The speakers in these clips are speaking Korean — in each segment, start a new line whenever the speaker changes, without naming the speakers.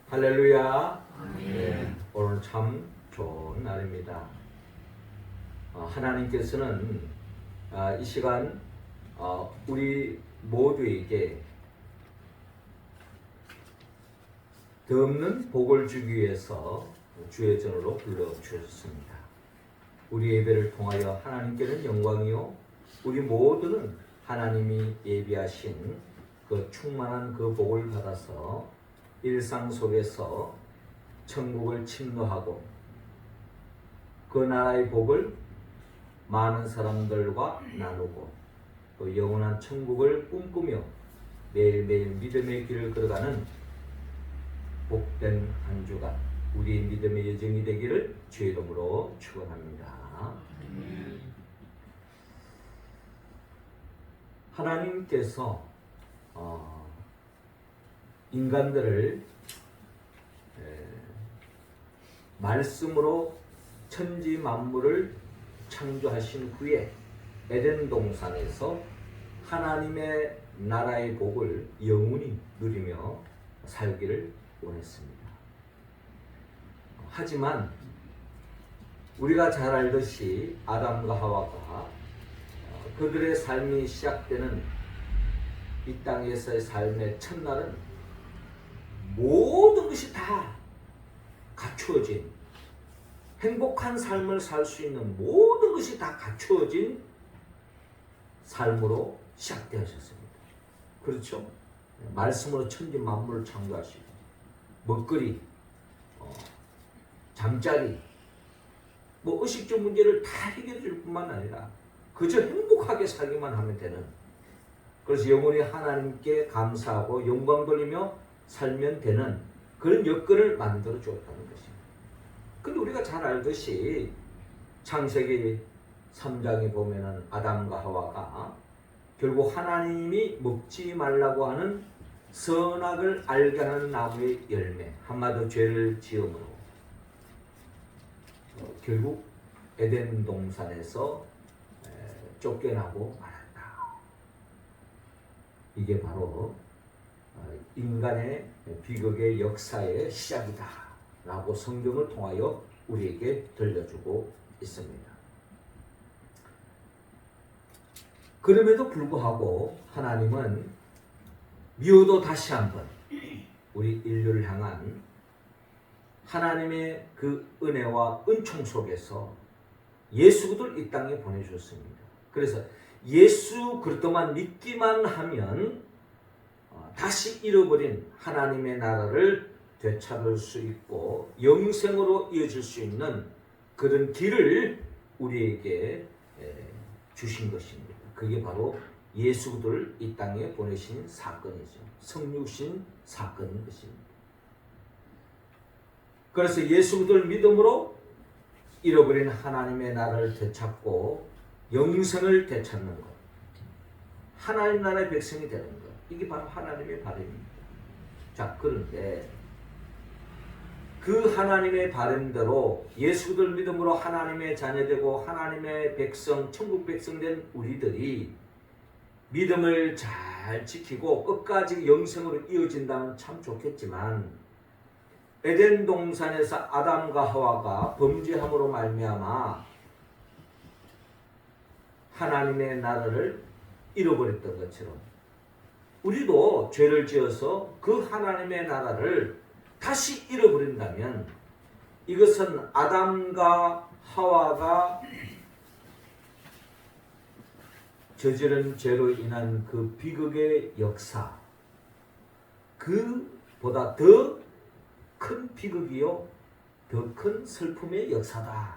할렐루야. 네, 오늘 참 좋은 날입니다. 하나님께서는 이 시간 우리 모두에게 덮는 복을 주기 위해서 주의 전으로 불러주셨습니다. 우리 예배를 통하여 하나님께는 영광이요, 우리 모두는 하나님이 예비하신 그 충만한 그 복을 받아서 일상 속에서 천국을 침노하고 그 나라의 복을 많은 사람들과 나누고 또 영원한 천국을 꿈꾸며 매일매일 믿음의 길을 걸어가는 복된 한 주간 우리의 믿음의 여정이 되기를 주의 이름으로 축원합니다. 하나님께서 인간들을 말씀으로 천지 만물을 창조하신 후에 에덴 동산에서 하나님의 나라의 복을 영원히 누리며 살기를 원했습니다. 하지만 우리가 잘 알듯이 아담과 하와가 그들의 삶이 시작되는 이 땅에서의 삶의 첫날은 모든 것이 다 갖추어진, 행복한 삶을 살 수 있는 모든 것이 다 갖추어진 삶으로 시작되었습니다. 그렇죠? 말씀으로 천지 만물을 창조하시고 먹거리, 잠자리, 의식주 문제를 다 해결해 줄 뿐만 아니라 그저 행복하게 살기만 하면 되는, 그래서 영원히 하나님께 감사하고 영광 돌리며 살면 되는 그런 여건을 만들어 주었다는 것입니다. 근데 우리가 잘 알듯이 창세기 3장에 보면은 아담과 하와가 결국 하나님이 먹지 말라고 하는 선악을 알게 하는 나무의 열매, 한마디로 죄를 지음으로 결국 에덴 동산에서 쫓겨나고 말았다. 이게 바로 인간의 비극의 역사의 시작이다 라고 성경을 통하여 우리에게 들려주고 있습니다. 그럼에도 불구하고 하나님은 미워도 다시 한번 우리 인류를 향한 하나님의 그 은혜와 은총 속에서 예수 그리스도를 이 땅에 보내주셨습니다. 그래서 예수 그리스도만 믿기만 하면 다시 잃어버린 하나님의 나라를 되찾을 수 있고 영생으로 이어질 수 있는 그런 길을 우리에게 주신 것입니다. 그게 바로 예수 그리스도를 이 땅에 보내신 사건이죠. 성육신 사건인 것입니다. 그래서 예수 그리스도를 믿음으로 잃어버린 하나님의 나라를 되찾고 영생을 되찾는 것, 하나님 나라의 백성이 되는 것, 이게 바로 하나님의 바람입니다. 자, 그런데 그 하나님의 바람대로 예수 그리스도를 믿음으로 하나님의 자녀되고 하나님의 백성, 천국 백성 된 우리들이 믿음을 잘 지키고 끝까지 영생으로 이어진다면 참 좋겠지만 에덴 동산에서 아담과 하와가 범죄함으로 말미암아 하나님의 나라를 잃어버렸던 것처럼 우리도 죄를 지어서 그 하나님의 나라를 다시 잃어버린다면 이것은 아담과 하와가 저지른 죄로 인한 그 비극의 역사, 그보다 더 큰 비극이요, 더 큰 슬픔의 역사다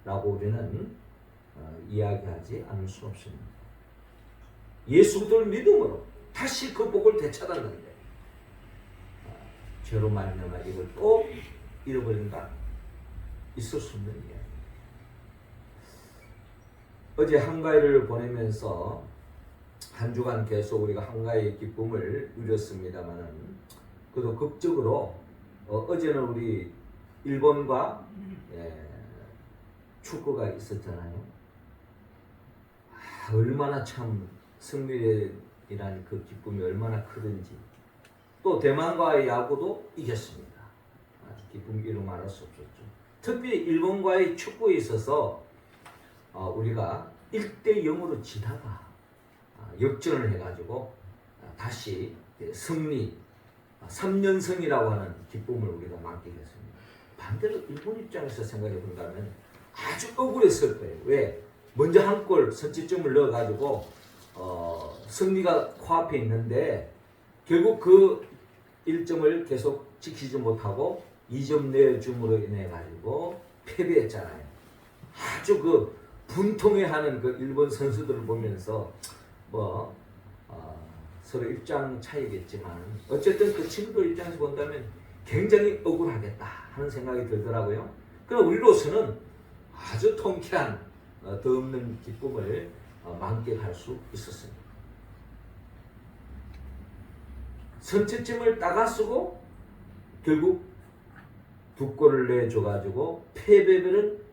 라고 우리는 이야기하지 않을 수 없습니다. 예수 그리스도를 믿음으로 다시 그 복을 되찾았는데 죄로 말미암아 이걸 또 잃어버린다? 있을 수 없는 이야기. 어제 한가위를 보내면서 한 주간 계속 우리가 한가위의 기쁨을 누렸습니다만은 그래도 극적으로 어제는 우리 일본과 축구가 있었잖아요. 얼마나 참 승리이라는 그 기쁨이 얼마나 크든지, 또 대만과의 야구도 이겼습니다. 기쁨 이루 말할 수 없었죠. 특히 일본과의 축구에 있어서 우리가 1대 0으로 지다가 역전을 해가지고 다시 승리 3연승이라고 하는 기쁨을 우리가 만끽했습니다. 반대로 일본 입장에서 생각해 본다면 아주 억울했을 거예요. 왜? 먼저 한 골 선취점을 넣어가지고 승리가 코앞에 있는데 결국 그 1점을 계속 지키지 못하고 2점 내줌으로 인해 가지고 패배했잖아요. 아주 그 분통해하는 그 일본 선수들을 보면서 서로 입장 차이겠지만 어쨌든 그 친구들 입장에서 본다면 굉장히 억울하겠다 하는 생각이 들더라고요. 그럼 우리로서는 아주 통쾌한 더없는 기쁨을 만끽할 수 있었습니다. 선취점을 따가쓰고 결국 2골을 내줘가지고 패배를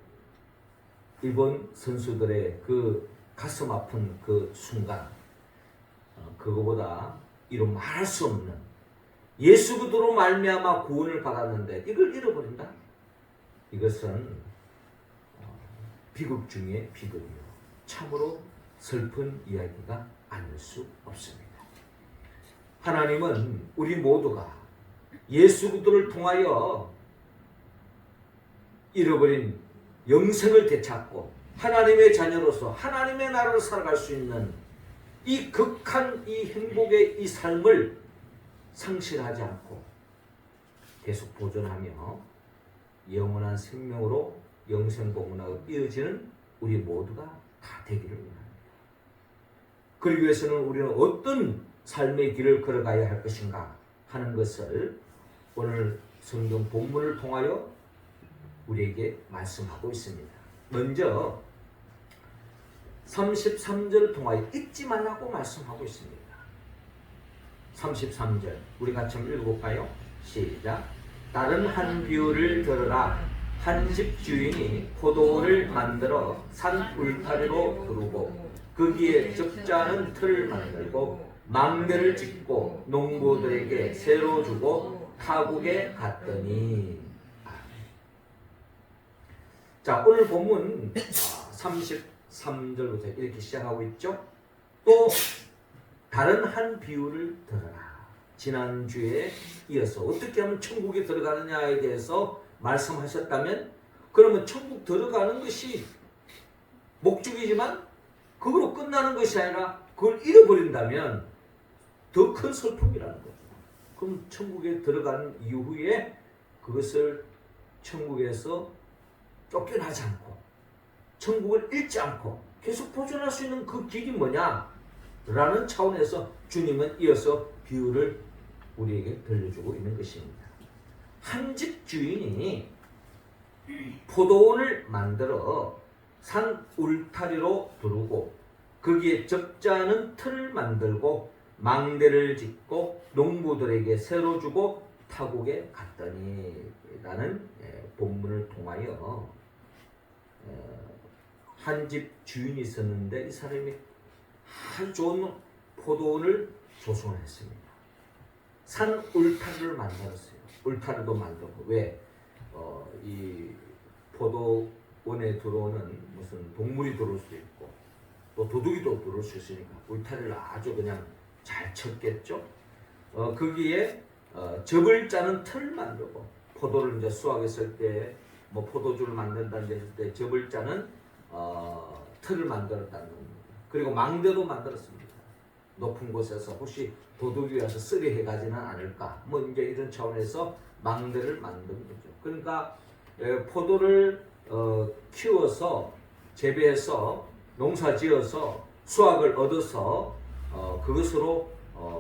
일본 선수들의 그 가슴 아픈 그 순간 그거보다 이루 말할 수 없는 예수 그리스도로 말미암아 구원을 받았는데 이걸 잃어버린다? 이것은 비극 중에 비극이요. 참으로 슬픈 이야기가 아닐 수 없습니다. 하나님은 우리 모두가 예수 그리스도를 통하여 잃어버린 영생을 되찾고 하나님의 자녀로서 하나님의 나라로 살아갈 수 있는 이 극한 이 행복의 이 삶을 상실하지 않고 계속 보존하며 영원한 생명으로 영생복문하고 이어지는 우리 모두가 다 되기를 원합니다. 그러기 위해서는 우리는 어떤 삶의 길을 걸어가야 할 것인가 하는 것을 오늘 성경 본문을 통하여 우리에게 말씀하고 있습니다. 먼저 33절을 통하여 잊지 말라고 말씀하고 있습니다. 33절 우리 같이 한번 읽어볼까요? 시작. 다른 한 비유를 들으라. 한 집 주인이 포도원을 만들어 산 울타리로 두르고 거기에 적잖은 틀을 만들고 망대를 짓고 농부들에게 새로 주고 타국에 갔더니. 자, 오늘 본문 33절부터 이렇게 시작하고 있죠. 또 다른 한 비유를 들어라. 지난주에 이어서 어떻게 하면 천국에 들어가느냐에 대해서 말씀하셨다면 그러면 천국 들어가는 것이 목적이지만 그걸로 끝나는 것이 아니라 그걸 잃어버린다면 더 큰 슬픔이라는 거죠. 그럼 천국에 들어가는 이후에 그것을 천국에서 쫓겨나지 않고 천국을 잃지 않고 계속 보존할 수 있는 그 길이 뭐냐? 라는 차원에서 주님은 이어서 비유를 우리에게 들려주고 있는 것입니다. 한 집 주인이 포도원을 만들어 산 울타리로 두르고 거기에 적잖은 틀을 만들고 망대를 짓고 농부들에게 새로 주고 타국에 갔더니 라는 본문을 통하여 한 집 주인이 있었는데 이 사람이 아주 좋은 포도원을 조성을 했습니다. 산 울타리를 만들었어요. 울타리도 만들고 왜? 이 포도원에 들어오는 무슨 동물이 들어올 수도 있고 또 도둑이도 들어올 수 있으니까 울타리를 아주 그냥 잘 쳤겠죠. 거기에 접을 짜는 틀을 만들고 포도를 이제 수확했을 때 뭐 포도주를 만든다는 했을 때 접을 짜는 틀을 만들었다는 겁니다. 그리고 망대도 만들었습니다. 높은 곳에서 혹시 도둑이 와서 쓰리해 가지는 않을까 뭐 이제 이런 차원에서 망대를 만든 거죠. 그러니까 포도를 키워서 재배해서 농사지어서 수확을 얻어서 그것으로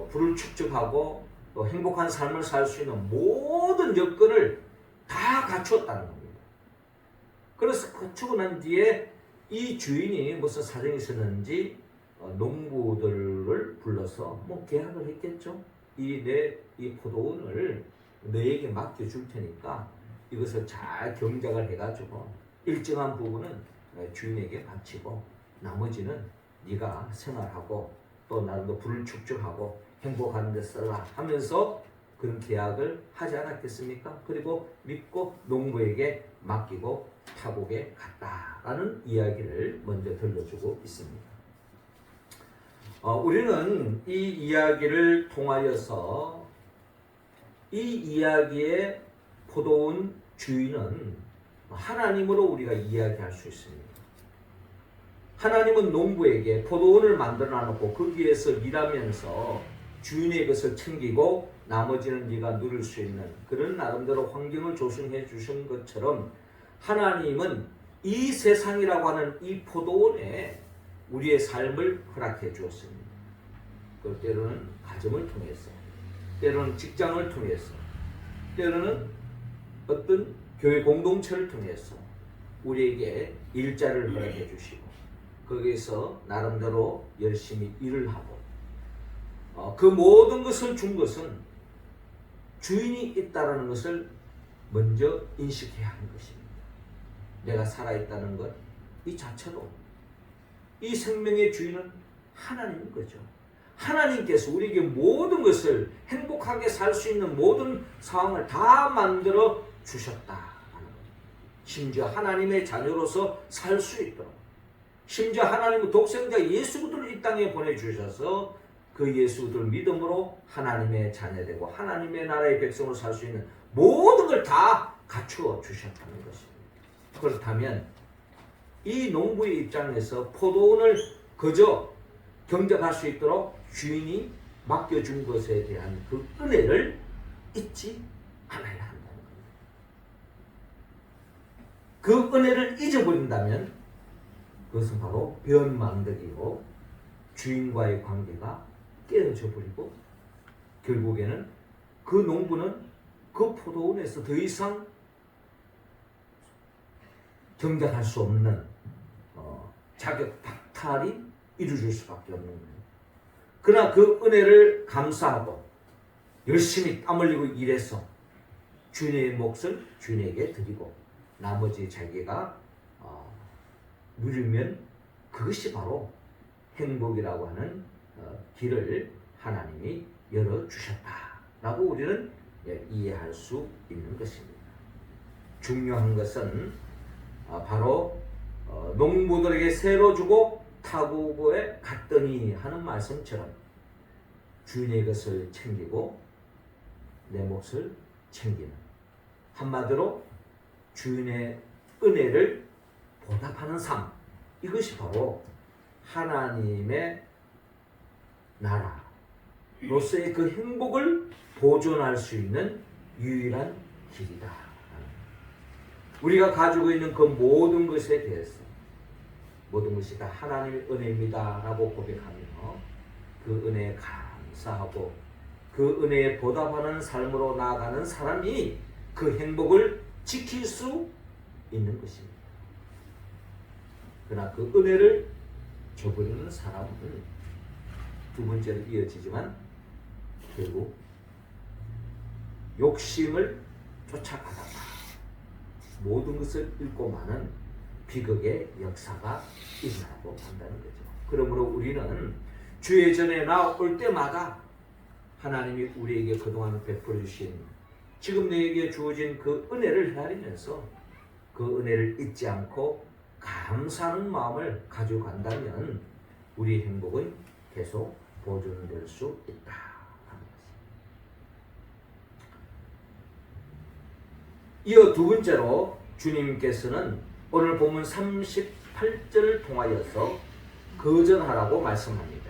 부를 축적하고 또 행복한 삶을 살 수 있는 모든 여건을 다 갖추었다는 겁니다. 그래서 갖추고 난 뒤에 이 주인이 무슨 사정이 있었는지 농부들을 불러서 뭐 계약을 했겠죠. 이 포도원을 너에게 맡겨줄 테니까 이것을 잘 경작을 해가지고 일정한 부분은 주인에게 바치고 나머지는 네가 생활하고 또 나름대로 부를 축적하고 행복한 데 써라 하면서 그런 계약을 하지 않았겠습니까? 그리고 믿고 농부에게 맡기고 타국에 갔다라는 이야기를 먼저 들려주고 있습니다. 우리는 이 이야기를 통하여서 이 이야기의 포도원 주인은 하나님으로 우리가 이야기할 수 있습니다. 하나님은 농부에게 포도원을 만들어 놓고 거기에서 일하면서 주인의 것을 챙기고 나머지는 네가 누릴 수 있는 그런 나름대로 환경을 조성해 주신 것처럼 하나님은 이 세상이라고 하는 이 포도원에 우리의 삶을 허락해 주었습니다. 그 때로는 가정을 통해서, 때로는 직장을 통해서, 때로는 어떤 교회 공동체를 통해서 우리에게 일자를 허락해 주시고 거기에서 나름대로 열심히 일을 하고 그 모든 것을 준 것은 주인이 있다는 것을 먼저 인식해야 하는 것입니다. 내가 살아있다는 것 이 자체로 이 생명의 주인은 하나님인 거죠. 하나님께서 우리에게 모든 것을 행복하게 살 수 있는 모든 상황을 다 만들어 주셨다. 심지어 하나님의 자녀로서 살 수 있도록, 심지어 하나님의 독생자 예수 그리스도를 이 땅에 보내주셔서 그 예수 그리스도를 믿음으로 하나님의 자녀되고 하나님의 나라의 백성으로 살 수 있는 모든 걸 다 갖추어 주셨다는 것입니다. 그렇다면 이 농부의 입장에서 포도원을 그저 경작할 수 있도록 주인이 맡겨준 것에 대한 그 은혜를 잊지 않아야 한다는 겁니다. 그 은혜를 잊어버린다면 그것은 바로 변망덕이고 주인과의 관계가 깨어져 버리고 결국에는 그 농부는 그 포도원에서 더 이상 경작할 수 없는 자격 박탈이 이루어질 수밖에 없는 거예요. 그러나 그 은혜를 감사하고 열심히 땀 흘리고 일해서 주인의 몫을 주인에게 드리고 나머지 자기가 누리면 그것이 바로 행복이라고 하는 길을 하나님이 열어주셨다라고 우리는 이해할 수 있는 것입니다. 중요한 것은 바로 농부들에게 새로 주고 타국에 갔더니 하는 말씀처럼 주인의 것을 챙기고 내 몫을 챙기는, 한마디로 주인의 은혜를 보답하는 삶, 이것이 바로 하나님의 나라로서의 그 행복을 보존할 수 있는 유일한 길이다. 우리가 가지고 있는 그 모든 것에 대해서 모든 것이 다 하나님의 은혜입니다 라고 고백하며 그 은혜에 감사하고 그 은혜에 보답하는 삶으로 나아가는 사람이 그 행복을 지킬 수 있는 것입니다. 그러나 그 은혜를 저버리는 사람은 두 번째로 이어지지만 결국 욕심을 쫓아가다가 모든 것을 잃고 마는 비극의 역사가 일어나고 한다는 거죠. 그러므로 우리는 주의 전에 나올 때마다 하나님이 우리에게 그동안 베풀어 주신 지금 내게 주어진 그 은혜를 헤아리면서 그 은혜를 잊지 않고 감사하는 마음을 가지고 간다면 우리의 행복은 계속 보존될 수 있다. 이어 두 번째로 주님께서는 오늘 본문 38절을 통하여서 거절하라고 말씀합니다.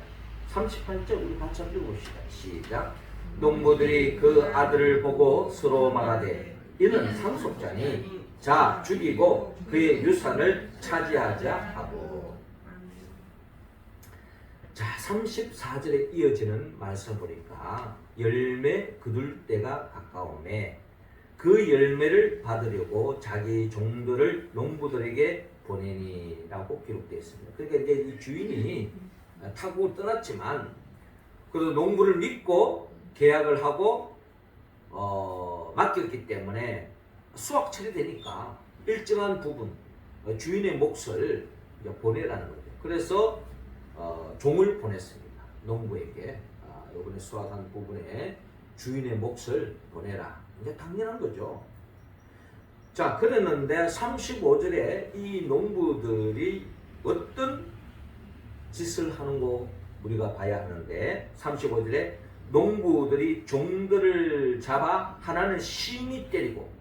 38절 우리 같이 한번 읽어봅시다. 시작. 농부들이 그 아들을 보고 서로 말하되 이는 상속자니 자 죽이고 그의 유산을 차지하자 하고. 자 34절에 이어지는 말씀 보니까 열매 거둘 때가 가까우매 그 열매를 받으려고 자기 종들을 농부들에게 보내니라고 기록되어 있습니다. 그러니까 이제 이 주인이 타국을 떠났지만 그래도 농부를 믿고 계약을 하고 맡겼기 때문에 수확 처리되니까 일정한 부분 주인의 몫을 보내라는 거죠. 그래서 종을 보냈습니다. 농부에게 이번에 수확한 부분에 주인의 몫을 보내라. 이제 당연한 거죠. 자, 그랬는데 35절에 이 농부들이 어떤 짓을 하는 거 우리가 봐야 하는데 35절에 농부들이 종들을 잡아 하나는 심히 때리고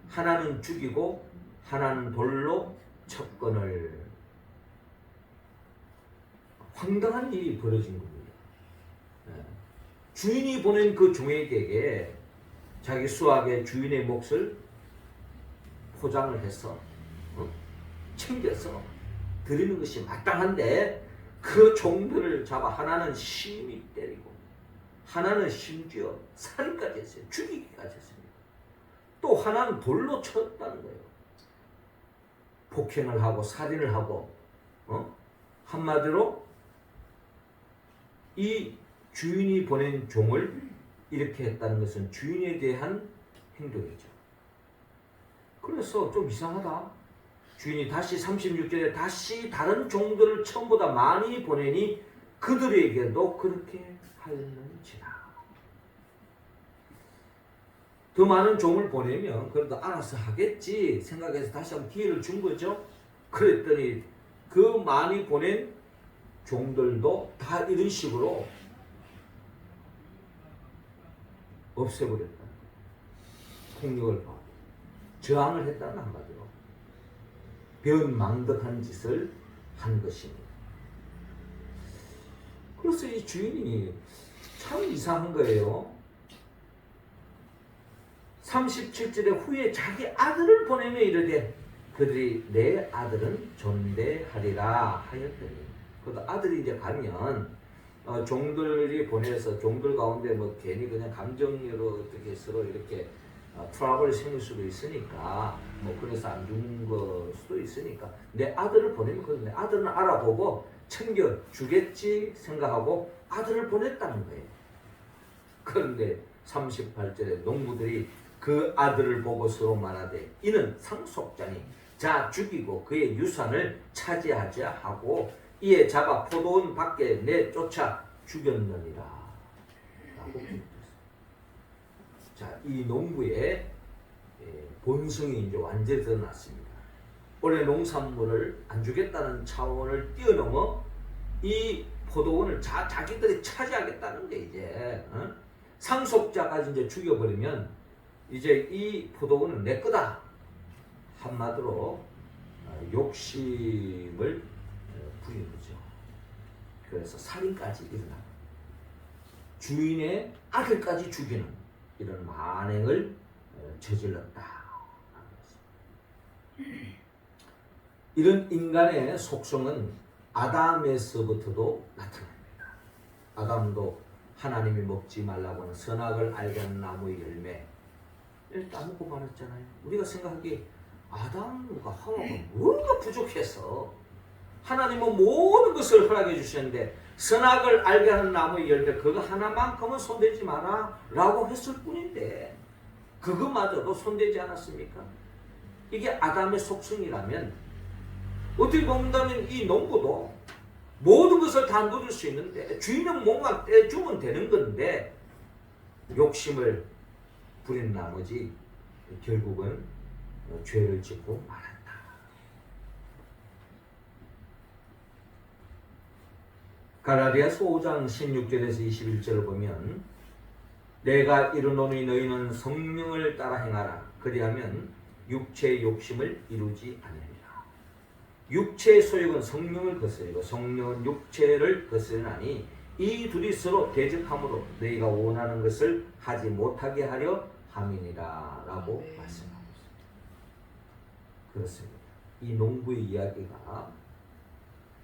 하나는 죽이고 하나는 돌로 쳤거늘. 황당한 일이 벌어진 겁니다. 주인이 보낸 그 종에게 자기 수확의 주인의 몫을 포장을 해서 챙겨서 드리는 것이 마땅한데 그 종들을 잡아 하나는 심히 때리고 하나는 심지어 살인까지 했어요. 죽이기까지 했습니다. 또 하나는 돌로 쳤다는 거예요. 폭행을 하고 살인을 하고 한마디로 이 주인이 보낸 종을 이렇게 했다는 것은 주인에 대한 행동이죠. 그래서 좀 이상하다. 주인이 다시 36절에 다시 다른 종들을 처음보다 많이 보내니 그들에게도 그렇게 하였는지라. 더 많은 종을 보내면 그래도 알아서 하겠지 생각해서 다시 한번 기회를 준 거죠. 그랬더니 그 많이 보낸 종들도 다 이런 식으로 없애버렸다. 폭력을 가하고 저항을 했다는 한마디로 변망덕한 짓을 한 것입니다. 그래서 이 주인이 참 이상한 거예요. 37절에 후에 자기 아들을 보내며 이르되 그들이 내 아들은 존대하리라 하였더니, 그 아들이 이제 가면 종들이 보내서 종들 가운데 뭐 괜히 그냥 감정으로 어떻게 서로 이렇게 트러블이 생길 수도 있으니까 뭐 그래서 안 준 거 수도 있으니까 내 아들을 보내면 내 아들은 알아보고 챙겨 주겠지 생각하고 아들을 보냈다는 거예요. 그런데 38절에 농부들이 그 아들을 보고 서로 말하되 이는 상속자니 자 죽이고 그의 유산을 차지하자 하고 이에 잡아 포도원 밖에 내쫓아 죽였느니라 라고 기록했습니다. 자, 이 농부의 본성이 이제 완전히 드러났습니다. 올해 농산물을 안 주겠다는 차원을 뛰어넘어 이 포도원을 자기들이 차지하겠다는 게 이제 상속자까지 이제 죽여버리면 이제 이 포도원은 내 거다. 한마디로 욕심을 부리는 거죠. 그래서 살인까지 일어나 주인의 아들까지 죽이는 이런 만행을 저질렀다. 이런 인간의 속성은 아담에서부터도 나타납니다. 아담도 하나님이 먹지 말라고 하는 선악을 알게 하는 나무의 열매 따먹고 말았잖아요. 우리가 생각하기에 아담과 하와가 뭔가 부족해서 하나님은 모든 것을 허락해 주셨는데 선악을 알게 하는 나무의 열매 그거 하나만큼은 손대지 마라 라고 했을 뿐인데 그것마저도 손대지 않았습니까? 이게 아담의 속성이라면 어떻게 본다면 이 농부도 모든 것을 다 누릴 수 있는데 주인은 뭔가 떼주면 되는 건데 욕심을 부린 나머지 결국은 죄를 짓고 말았다. 갈라디아서 5장 16절에서 21절을 보면 내가 이르노니 너희는 성령을 따라 행하라. 그리하면 육체의 욕심을 이루지 아니하리라. 육체의 소욕은 성령을 거스리고 성령은 육체를 거스리나니 이 둘이 서로 대적함으로 너희가 원하는 것을 하지 못하게 하려 함이니라 라고 말씀하고 있습니다. 그렇습니다. 이 농부의 이야기가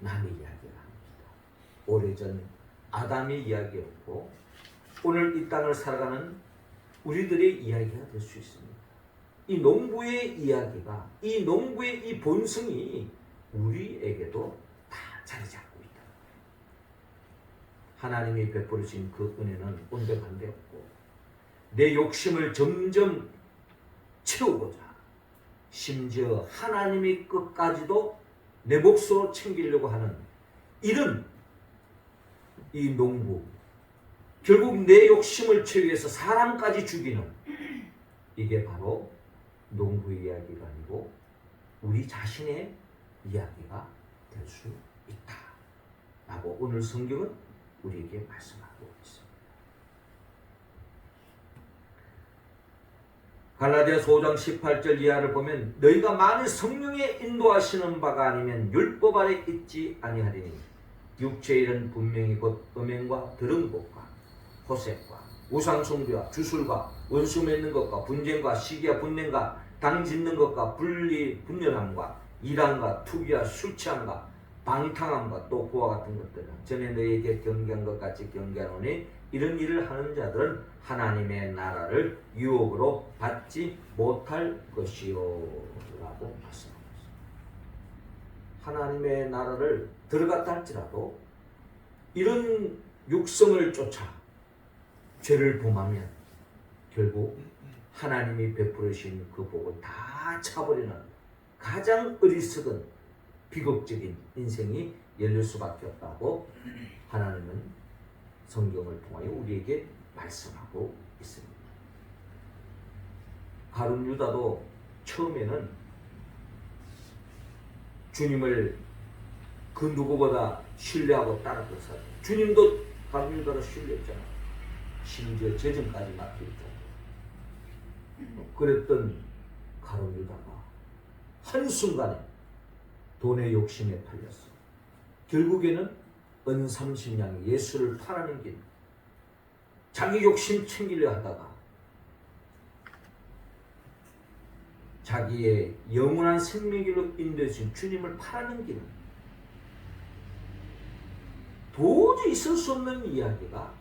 남의 이야기가 아닙니다. 오래전 아담의 이야기였고 오늘 이 땅을 살아가는 우리들의 이야기가 될 수 있습니다. 이 농부의 이야기가 이 농부의 이 본성이 우리에게도 다 자리 잡고 있다. 하나님이 베풀으신 그 은혜는 온데간데 없고 내 욕심을 점점 채우고자 심지어 하나님의 것까지도 내 몫으로 챙기려고 하는 이런 이 농부 결국 내 욕심을 채우기 위해서 사람까지 죽이는, 이게 바로 농부 이야기가 아니고 우리 자신의 이야기가 될 수 있다 라고 오늘 성경은 우리에게 말씀하고 있습니다. 갈라디아서 5장 18절 이하를 보면 너희가 만일 성령의 인도하시는 바가 아니면 율법 아래 있지 아니하리니 육체의 일은 분명히 곧 음행과 더러운 것과 호색과 우상숭배와 주술과 원수 맺는 것과 분쟁과 시기와 분냄과 당 짓는 것과 분열함과 이란과 투기와 술 취함과 방탕함과 또 그와 같은 것들은 전에 너희에게 경계한 것 같이 경계하노니 이런 일을 하는 자들은 하나님의 나라를 유혹으로 받지 못할 것이요 라고 말씀합니다. 하나님의 나라를 들어갔다 할지라도 이런 육성을 쫓아 죄를 범하면 결국 하나님이 베풀으신 그 복을 다 차버리는 가장 어리석은 비극적인 인생이 열릴 수밖에 없다고 하나님은 성경을 통하여 우리에게 말씀하고 있습니다. 가룟 유다도 처음에는 주님을 그 누구보다 신뢰하고 따랐던 사람. 주님도 가룟 유다를 신뢰했잖아. 심지어 재정까지 맡겼죠. 그랬던 가룟 유다가 한순간에 돈의 욕심에 팔렸어. 결국에는 은 30냥에 예수를 팔아는 길, 자기 욕심 챙기려 하다가 자기의 영원한 생명길로 인도해주신 주님을 팔아는 길은 도저히 있을 수 없는 이야기가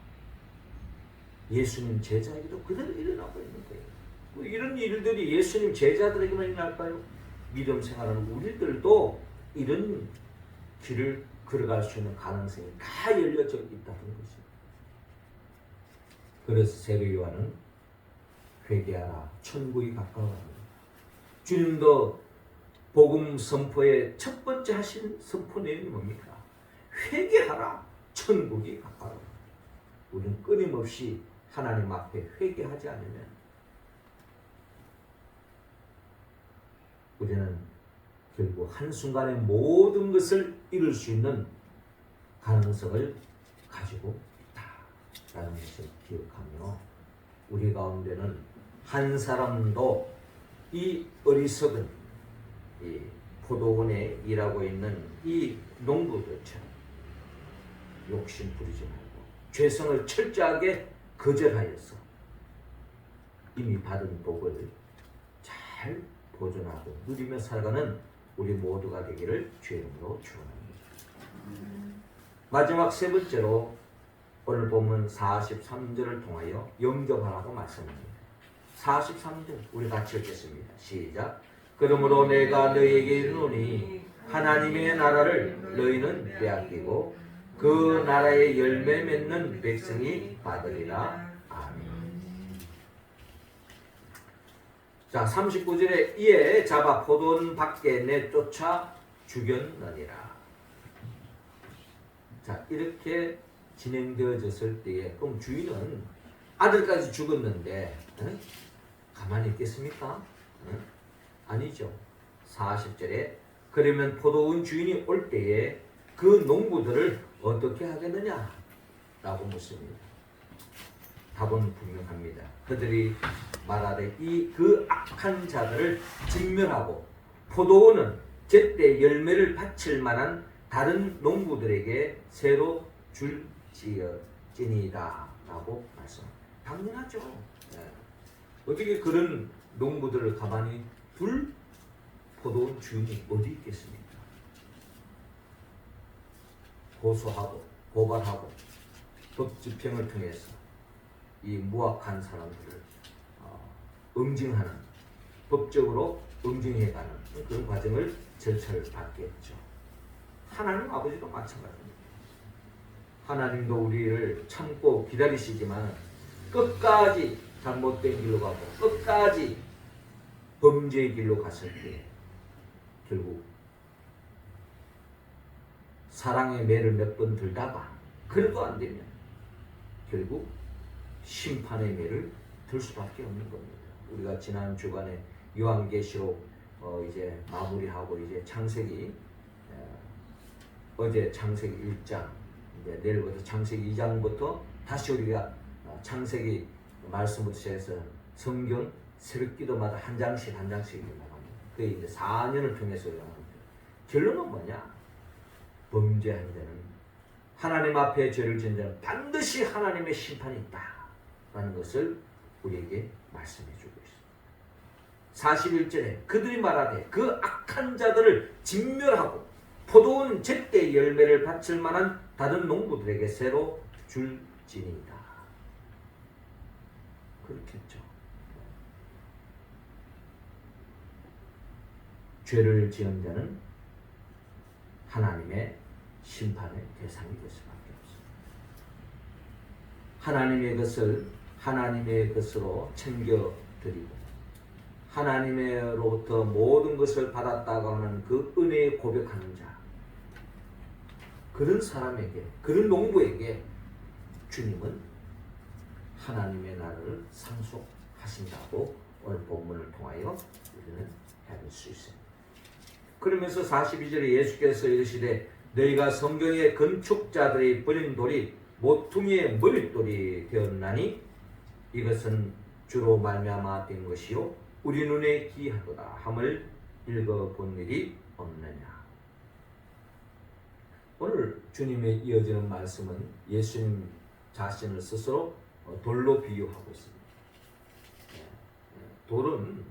예수님 제자에게도 그대로 일어나고 있는 거예요. 이런 일들이 예수님 제자들에게만 일어날까요? 믿음 생활하는 우리들도 이런 길을 걸어갈 수 있는 가능성이 다 열려져 있다는 것이죠. 그래서 세례 요한은 회개하라, 천국이 가까워합니다. 주님도 복음 선포의 첫 번째 하신 선포 내용이 뭡니까? 회개하라, 천국이 가까워합니다. 우리는 끊임없이 하나님 앞에 회개하지 않으면 우리는 결국 한순간에 모든 것을 이룰 수 있는 가능성을 가지고 있다라는 것을 기억하며 우리 가운데는 한 사람도 이 어리석은 이 포도원에 일하고 있는 이 농부들처럼 욕심 부리지 말고 죄성을 철저하게 거절하여서 이미 받은 복을 잘 보존하고 누리며 살아가는 우리 모두가 되기를 주의 이름으로 축원합니다. 마지막 세 번째로 오늘 본문 43절을 통하여 영접하라고 말씀합니다. 43절 우리 같이 읽겠습니다. 시작. 그러므로 내가 너희에게 이르노니 하나님의 나라를 너희는 빼앗기고 그 나라의 열매 맺는 백성이 받으리라. 아멘. 자, 39절에 이에 잡아 포도원 밖에 내쫓아 죽였느니라. 자, 이렇게 진행되어졌을 때에 그럼 주인은 아들까지 죽었는데 가만히 있겠습니까? 아니죠. 40절에 그러면 포도원 주인이 올 때에 그 농부들을 어떻게 하겠느냐? 라고 묻습니다. 답은 분명합니다. 그들이 말하되 이 그 악한 자들을 진멸하고 포도원은 제때 열매를 바칠 만한 다른 농부들에게 새로 줄지어지니이다 라고 말씀합니다. 당연하죠. 네. 어떻게 그런 농부들을 가만히 둘 포도원 주인이 어디 있겠습니까? 고소하고 고발하고 법집행을 통해서 이 무악한 사람들을 응징하는, 법적으로 응징해가는 그런 과정을 절차를 밟겠죠. 하나님 아버지도 마찬가지입니다. 하나님도 우리를 참고 기다리시지만 끝까지 잘못된 길로 가고 끝까지 범죄의 길로 갔을 때 결국 사랑의 매를 몇 번 들다가 그래도 안 되면 결국 심판의 매를 들 수밖에 없는 겁니다. 우리가 지난 주간에 요한계시록 이제 마무리하고 이제 창세기 어제 창세기 1장 이제 내일부터 창세기 2장부터 다시 우리가 창세기 말씀부터 시작해서 성경 새벽기도마다 한 장씩 나갑니다. 그게 이제 4년을 통해서 나갑니다. 결론은 뭐냐? 범죄한 자는 하나님 앞에 죄를 지은 자는 반드시 하나님의 심판이 있다라는 것을 우리에게 말씀해 주고 있습니다. 41절에 그들이 말하되 그 악한 자들을 진멸하고 포도원 제때 열매를 바칠 만한 다른 농부들에게 새로 줄지니이다. 그렇겠죠. 죄를 지은 자는 하나님의 심판의 대상이 될 수밖에 없습니다. 하나님의 것을 하나님의 것으로 챙겨드리고 하나님으로부터 모든 것을 받았다고 하는 그 은혜에 고백하는 자, 그런 사람에게, 그런 농부에게 주님은 하나님의 나라를 상속하신다고 오늘 본문을 통하여 우리는 해볼 수 있습니다. 그러면서 42절에 예수께서 이르시되 너희가 성경의 건축자들이 버린 돌이 모퉁이의 머릿돌이 되었나니 이것은 주로 말미암아 된 것이요 우리 눈에 기이하도다 함을 읽어본 일이 없느냐. 오늘 주님의 이어지는 말씀은 예수님 자신을 스스로 돌로 비유하고 있습니다. 돌은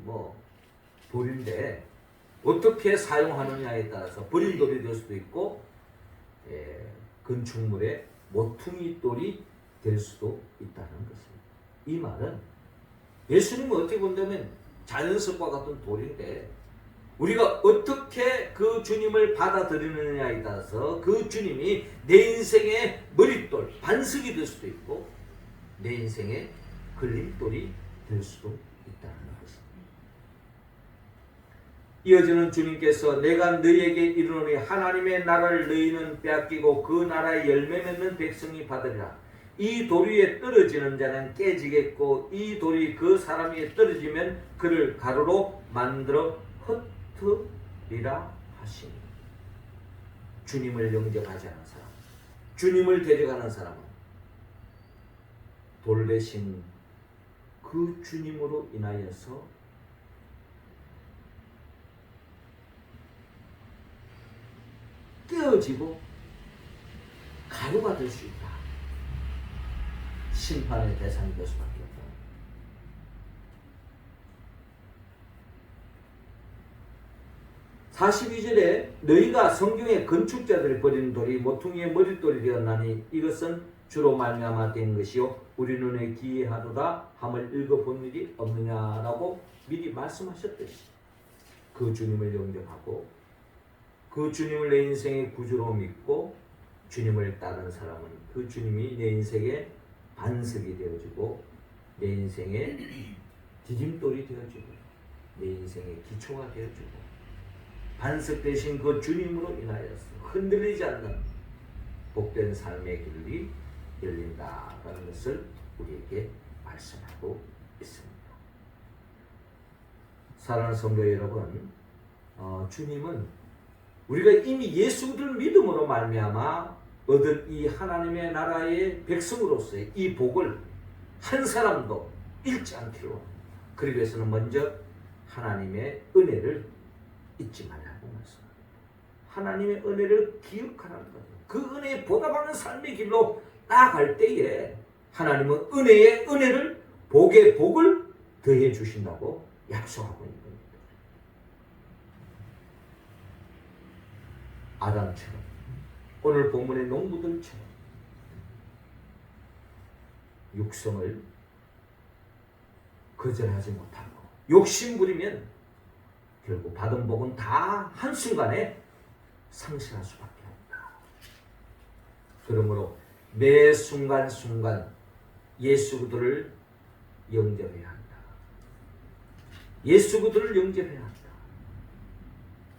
돌인데 어떻게 사용하느냐에 따라서 버린 돌이 될 수도 있고 건축물의 모퉁이 돌이 될 수도 있다는 것입니다. 이 말은 예수님은 어떻게 본다면 자연석과 같은 돌인데 우리가 어떻게 그 주님을 받아들이느냐에 따라서 그 주님이 내 인생의 머릿돌, 반석이 될 수도 있고 내 인생의 걸림돌이 될 수도 있다는 것입니다. 이어지는 주님께서 내가 너희에게 이르노니 하나님의 나라를 너희는 빼앗기고 그 나라의 열매 맺는 백성이 받으리라. 이 돌 위에 떨어지는 자는 깨지겠고 이 돌이 그 사람 위에 떨어지면 그를 가루로 만들어 흩으리라 하시니. 주님을 영접하지 않은 사람, 주님을 데려가는 사람은 돌 대신 그 주님으로 인하여서 깨어지고 가루가 될 수 있다. 심판의 대상이 될 수밖에 없다. (42절에) 너희가 성경의 건축자들이 버린 돌이 모퉁이의 머릿돌이 되었나니 이것은 주로 말미암아 된 것이요 우리 눈에 기이하도다 함을 읽어본 일이 없느냐라고 미리 말씀하셨듯이 그 주님을 영접하고 그 주님을 내 인생의 구주로 믿고 주님을 따르는 사람은 그 주님이 내 인생의 반석이 되어지고 내 인생의 디딤돌이 되어지고 내 인생의 기초가 되어지고 반석 대신 그 주님으로 인하여서 흔들리지 않는 복된 삶의 길이 열린다라는 것을 우리에게 말씀하고 있습니다. 사랑하는 성도 여러분, 주님은 우리가 이미 예수를 믿음으로 말미암아 얻은 이 하나님의 나라의 백성으로서의 이 복을 한 사람도 잃지 않기로 합니다. 그러기 위해서는 먼저 하나님의 은혜를 잊지 말라고 말씀합니다. 하나님의 은혜를 기억하라는 거죠. 그 은혜에 보답하는 삶의 길로 나아갈 때에 하나님은 은혜의 은혜를 복의 복을 더해 주신다고 약속하고 있는 겁니다. 아담처럼 오늘 본문의 농부들처럼 육성을 거절하지 못하고 욕심 부리면 결국 받은 복은 다 한순간에 상실할 수밖에 없다. 그러므로 매 순간순간 예수 그들을 영접해야 한다. 예수 그들을 영접해야 한다.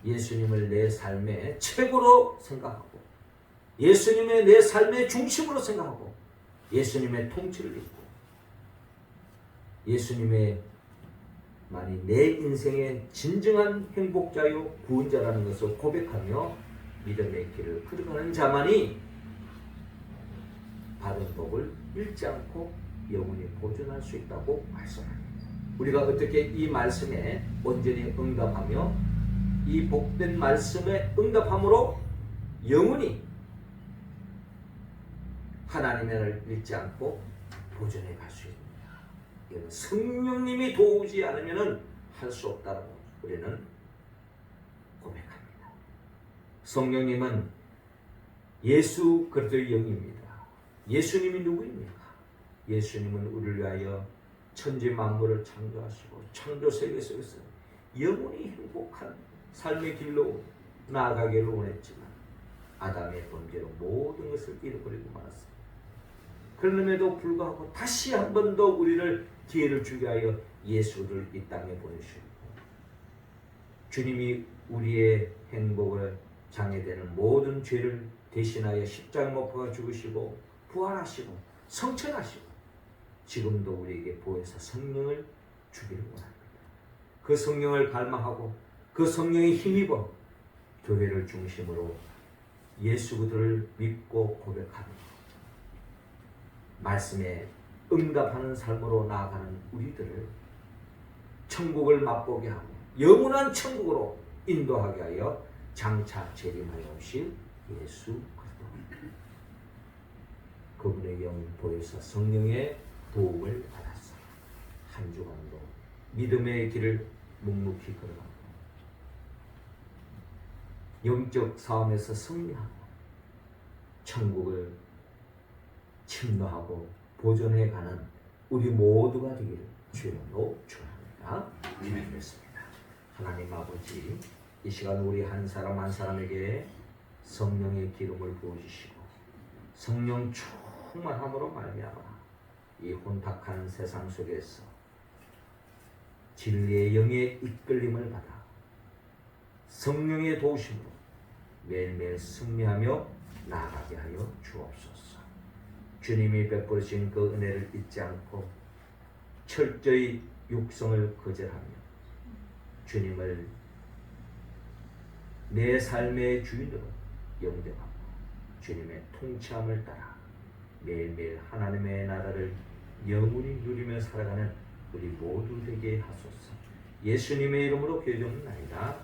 예수님을 내 삶의 최고로 생각하고 예수님의 내 삶의 중심으로 생각하고 예수님의 통치를 입고 예수님의 만이 내 인생의 진정한 행복자요 구원자라는 것을 고백하며 믿음의 길을 걸어가는 자만이 받은 복을 잃지 않고 영원히 보존할 수 있다고 말씀합니다. 우리가 어떻게 이 말씀에 온전히 응답하며 이 복된 말씀에 응답함으로 영원히 하나님의 나라를 잃지 않고 보존해 갈 수 있습니다. 이건 성령님이 도우지 않으면 할 수 없다고 우리는 고백합니다. 성령님은 예수 그리스도의 영입니다. 예수님이 누구입니까? 예수님은 우리를 위하여 천지 만물을 창조하시고 창조 세계 속에서 영원히 행복한 삶의 길로 나아가기를 원했지만 아담의 범죄로 모든 것을 잃어버리고 말았습니다. 그럼에도 불구하고 다시 한 번 더 우리를 기회를 주게 하여 예수를 이 땅에 보내주시고 주님이 우리의 행복을 장애되는 모든 죄를 대신하여 십자가에 못 박아 죽으시고 부활하시고 성천하시고 지금도 우리에게 보혜사 성령을 주기를 원합니다. 그 성령을 갈망하고 그 성령에 힘입어 교회를 중심으로 예수 그리스도를 믿고 고백하며 말씀에 응답하는 삶으로 나아가는 우리들을 천국을 맛보게 하고 영원한 천국으로 인도하게 하여 장차 재림하여 오실 예수 그리스도 그분의 영 보혜사 성령의 도움을 받았어요. 한 주간도 믿음의 길을 묵묵히 걸어가고 영적 싸움에서 승리하고 천국을 침노하고 보존해가는 우리 모두가 되기를 주님으로 축원합니다. 기도드리겠습니다. 하나님 아버지, 이 시간 우리 한 사람 한 사람에게 성령의 기름을 부어주시고 성령 충만함으로 말미암아 이 혼탁한 세상 속에서 진리의 영의 이끌림을 받아 성령의 도우심으로 매일매일 승리하며 나아가게 하여 주옵소서. 주님이 베푸신 그 은혜를 잊지 않고 철저히 육성을 거절하며 주님을 내 삶의 주인으로 영접하고 주님의 통치함을 따라 매일매일 하나님의 나라를 영원히 누리며 살아가는 우리 모두 되게 하소서. 예수님의 이름으로 기도드립니다.